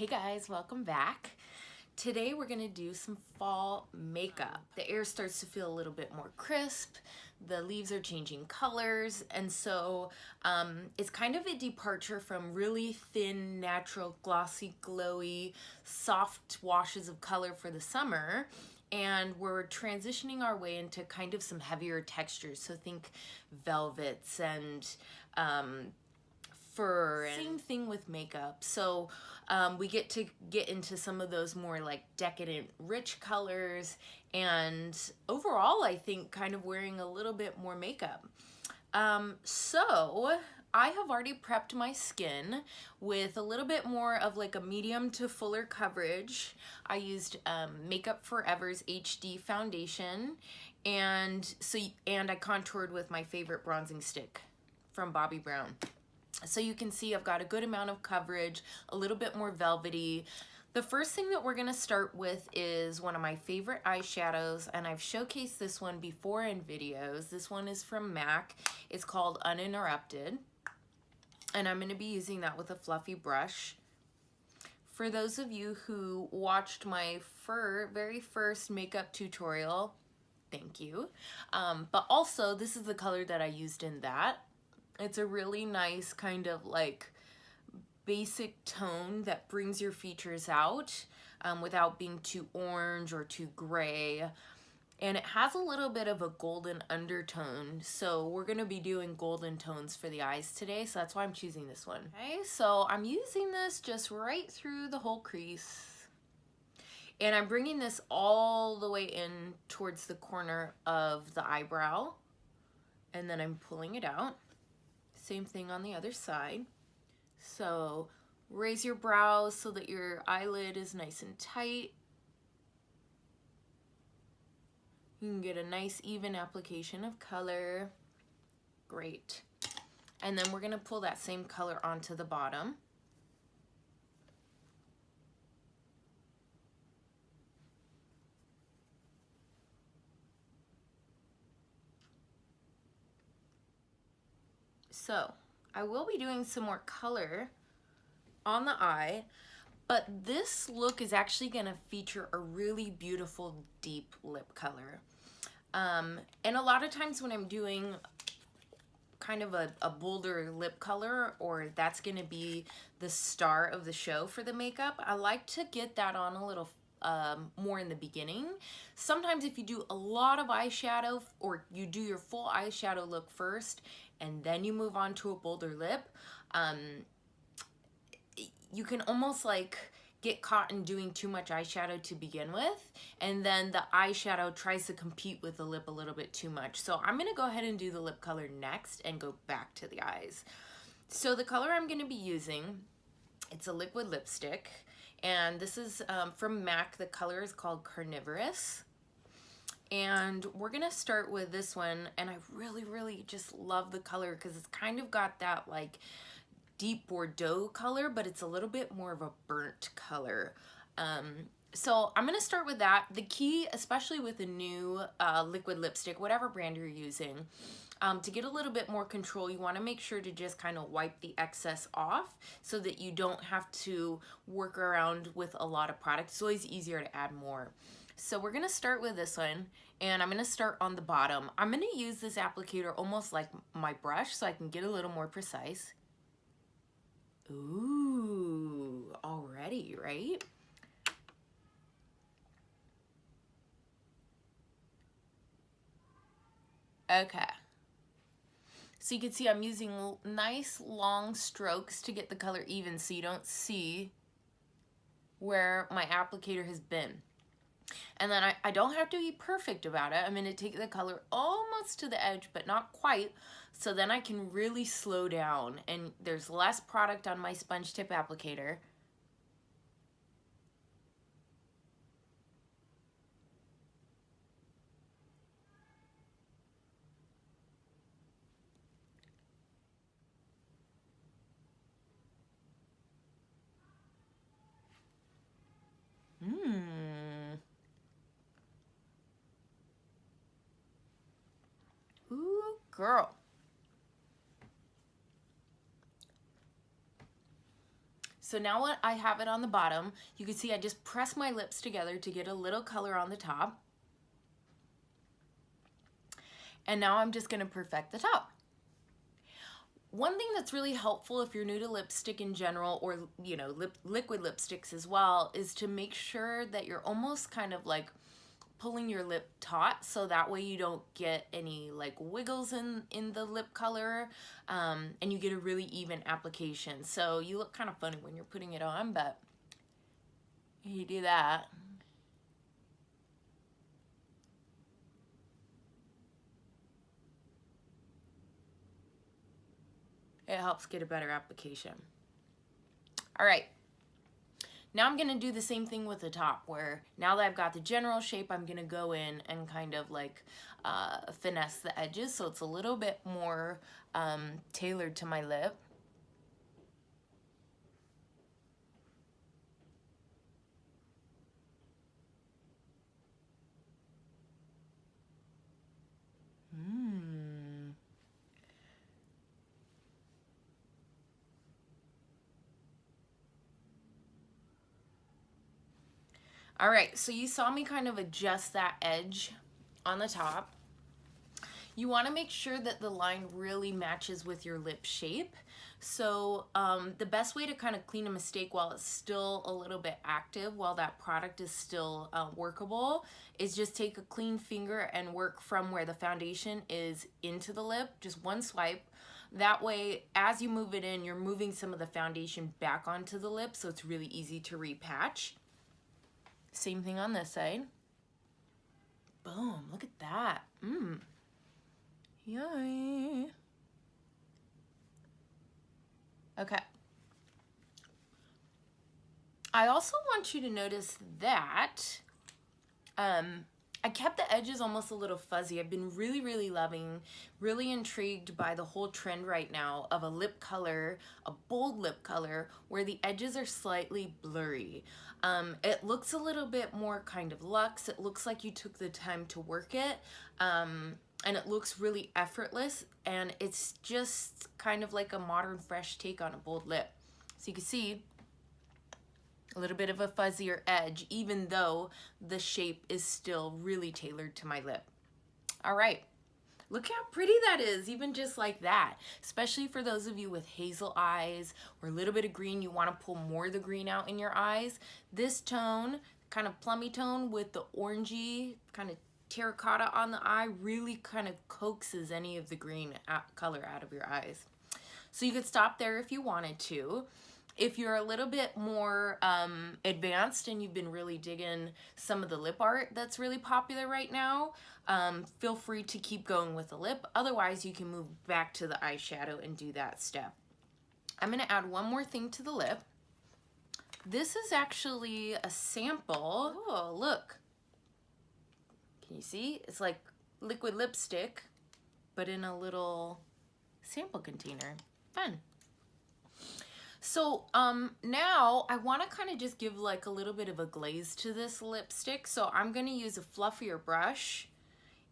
Hey guys, welcome back. Today we're gonna do some fall makeup. The air starts to feel a little bit more crisp, the leaves are changing colors, and so it's kind of a departure from really thin, natural, glossy, glowy, soft washes of color for the summer, and we're transitioning our way into kind of some heavier textures. So think velvets and fur. Same thing with makeup. So we get to get into some of those more like decadent, rich colors, and overall I think kind of wearing a little bit more makeup. So I have already prepped my skin with a little bit more of like a medium to fuller coverage. I used Makeup Forever's HD foundation, and I contoured with my favorite bronzing stick from Bobbi Brown. So you can see I've got a good amount of coverage, a little bit more velvety. The first thing that we're gonna start with is one of my favorite eyeshadows, and I've showcased this one before in videos. This one is from MAC. It's called Uninterrupted, and I'm gonna be using that with a fluffy brush. For those of you who watched my very first makeup tutorial, thank you. But also, this is the color that I used in that. It's a really nice kind of like basic tone that brings your features out without being too orange or too gray. And it has a little bit of a golden undertone. So we're gonna be doing golden tones for the eyes today. So that's why I'm choosing this one. Okay, so I'm using this just right through the whole crease. And I'm bringing this all the way in towards the corner of the eyebrow. And then I'm pulling it out. Same thing on the other side. So raise your brows so that your eyelid is nice and tight. You can get a nice even application of color. Great. And then we're gonna pull that same color onto the bottom. So I will be doing some more color on the eye, but this look is actually gonna feature a really beautiful deep lip color. And a lot of times when I'm doing kind of a bolder lip color, or that's gonna be the star of the show for the makeup, I like to get that on a little more in the beginning. Sometimes if you do a lot of eyeshadow, or you do your full eyeshadow look first and then you move on to a bolder lip, you can almost like get caught in doing too much eyeshadow to begin with, and then the eyeshadow tries to compete with the lip a little bit too much. So I'm gonna go ahead and do the lip color next and go back to the eyes. So the color I'm gonna be using, it's a liquid lipstick, and this is from MAC. The color is called Carnivorous. And we're gonna start with this one, and I really just love the color because it's kind of got that like deep Bordeaux color, but it's a little bit more of a burnt color. So I'm gonna start with that. The key, especially with a new liquid lipstick, whatever brand you're using, to get a little bit more control, you wanna make sure to just kind of wipe the excess off so that you don't have to work around with a lot of product. It's always easier to add more. So we're gonna start with this one, and I'm gonna start on the bottom. I'm gonna use this applicator almost like my brush so I can get a little more precise. Ooh, already, right? Okay. So you can see I'm using nice long strokes to get the color even so you don't see where my applicator has been. And then I don't have to be perfect about it. I'm going to take the color almost to the edge, but not quite. So then I can really slow down, and there's less product on my sponge tip applicator. Ooh, girl. So now what I have it on the bottom, you can see I just press my lips together to get a little color on the top. And now I'm just gonna perfect the top. One thing that's really helpful if you're new to lipstick in general, or you know, liquid lipsticks as well, is to make sure that you're almost kind of like pulling your lip taut, so that way you don't get any like wiggles in the lip color, and you get a really even application. So you look kind of funny when you're putting it on, but you do that. It helps get a better application. All right. Now I'm gonna do the same thing with the top, where now that I've got the general shape, I'm gonna go in and kind of like finesse the edges so it's a little bit more tailored to my lip. All right, so you saw me kind of adjust that edge on the top. You want to make sure that the line really matches with your lip shape. So the best way to kind of clean a mistake while it's still a little bit active, while that product is still workable, is just take a clean finger and work from where the foundation is into the lip, just one swipe. That way, as you move it in, you're moving some of the foundation back onto the lip, so it's really easy to repatch. Same thing on this side. Boom, look at that. Yay. Okay. I also want you to notice that I kept the edges almost a little fuzzy. I've been really loving, really intrigued by the whole trend right now of a lip color, a bold lip color, where the edges are slightly blurry. It looks a little bit more kind of luxe. It looks like you took the time to work it, and it looks really effortless, and it's just kind of like a modern, fresh take on a bold lip. So you can see a little bit of a fuzzier edge, even though the shape is still really tailored to my lip. All right, look how pretty that is, even just like that, especially for those of you with hazel eyes or a little bit of green. You want to pull more of the green out in your eyes. This tone, kind of plummy tone with the orangey kind of terracotta on the eye, really kind of coaxes any of the green color out of your eyes. So you could stop there if you wanted to. If you're a little bit more advanced and you've been really digging some of the lip art that's really popular right now, feel free to keep going with the lip. Otherwise, you can move back to the eyeshadow and do that step. I'm gonna add one more thing to the lip. This is actually a sample. Oh, look. Can you see? It's like liquid lipstick, but in a little sample container. Fun. So now I want to kind of just give like a little bit of a glaze to this lipstick. So I'm going to use a fluffier brush,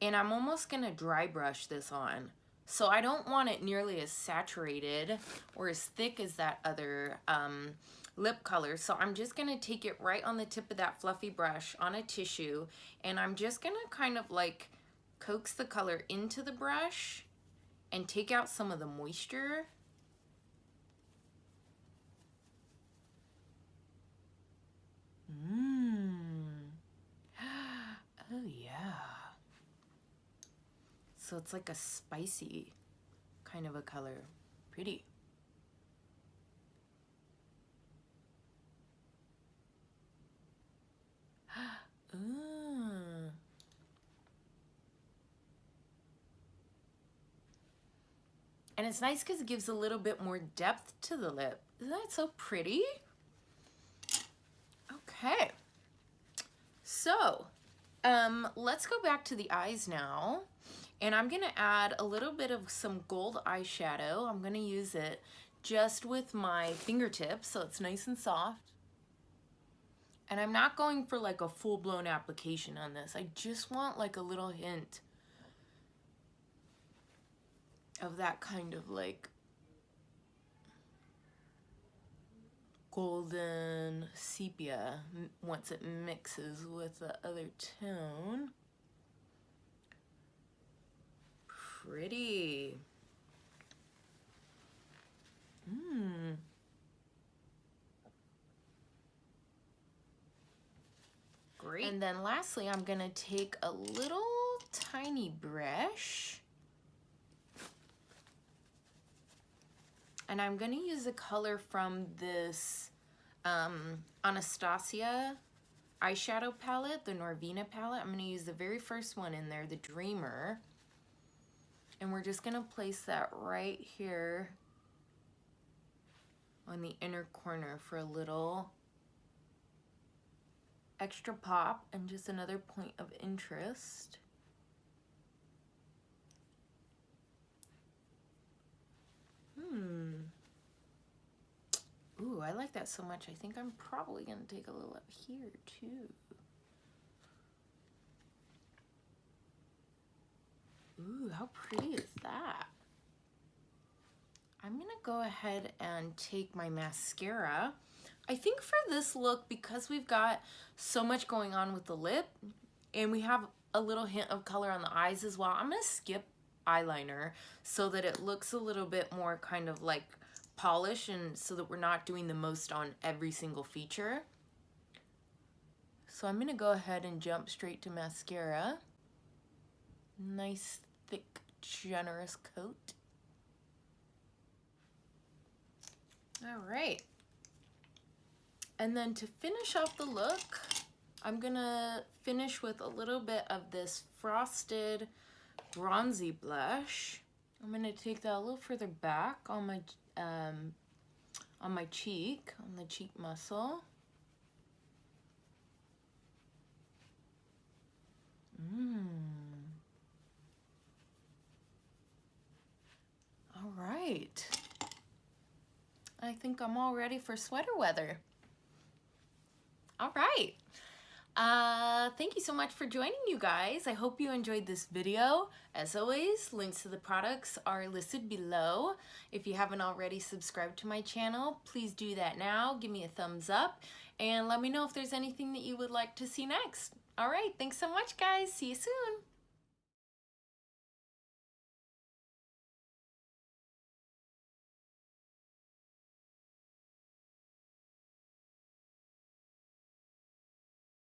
and I'm almost going to dry brush this on. So I don't want it nearly as saturated or as thick as that other lip color. So I'm just going to take it right on the tip of that fluffy brush on a tissue, and I'm just going to kind of like coax the color into the brush and take out some of the moisture. Oh yeah. So it's like a spicy kind of a color. Pretty. Ooh. And it's nice because it gives a little bit more depth to the lip. Isn't that so pretty? Okay. So, let's go back to the eyes now. And I'm gonna add a little bit of some gold eyeshadow. I'm gonna use it just with my fingertips so it's nice and soft. And I'm not going for like a full-blown application on this. I just want like a little hint of that kind of like golden sepia once it mixes with the other tone. Pretty. Great. And then lastly, I'm gonna take a little tiny brush and I'm gonna use a color from this Anastasia eyeshadow palette, the Norvina palette. I'm gonna use the very first one in there, the Dreamer. And we're just gonna place that right here on the inner corner for a little extra pop and just another point of interest. Ooh, I like that so much. I think I'm probably gonna take a little up here too. Ooh, how pretty is that? I'm gonna go ahead and take my mascara. I think for this look, because we've got so much going on with the lip and we have a little hint of color on the eyes as well, I'm gonna skip eyeliner so that it looks a little bit more kind of like polish and so that we're not doing the most on every single feature. So I'm gonna go ahead and jump straight to mascara. Nice, thick, generous coat. All right. And then to finish off the look, I'm gonna finish with a little bit of this frosted bronzy blush. I'm gonna take that a little further back on my cheek, on the cheek muscle. All right. I think I'm all ready for sweater weather. All right. Thank you so much for joining, you guys. I hope you enjoyed this video. As always, links to the products are listed below. If you haven't already subscribed to my channel, please do that now. Give me a thumbs up and let me know if there's anything that you would like to see next. All right. Thanks so much, guys. See you soon.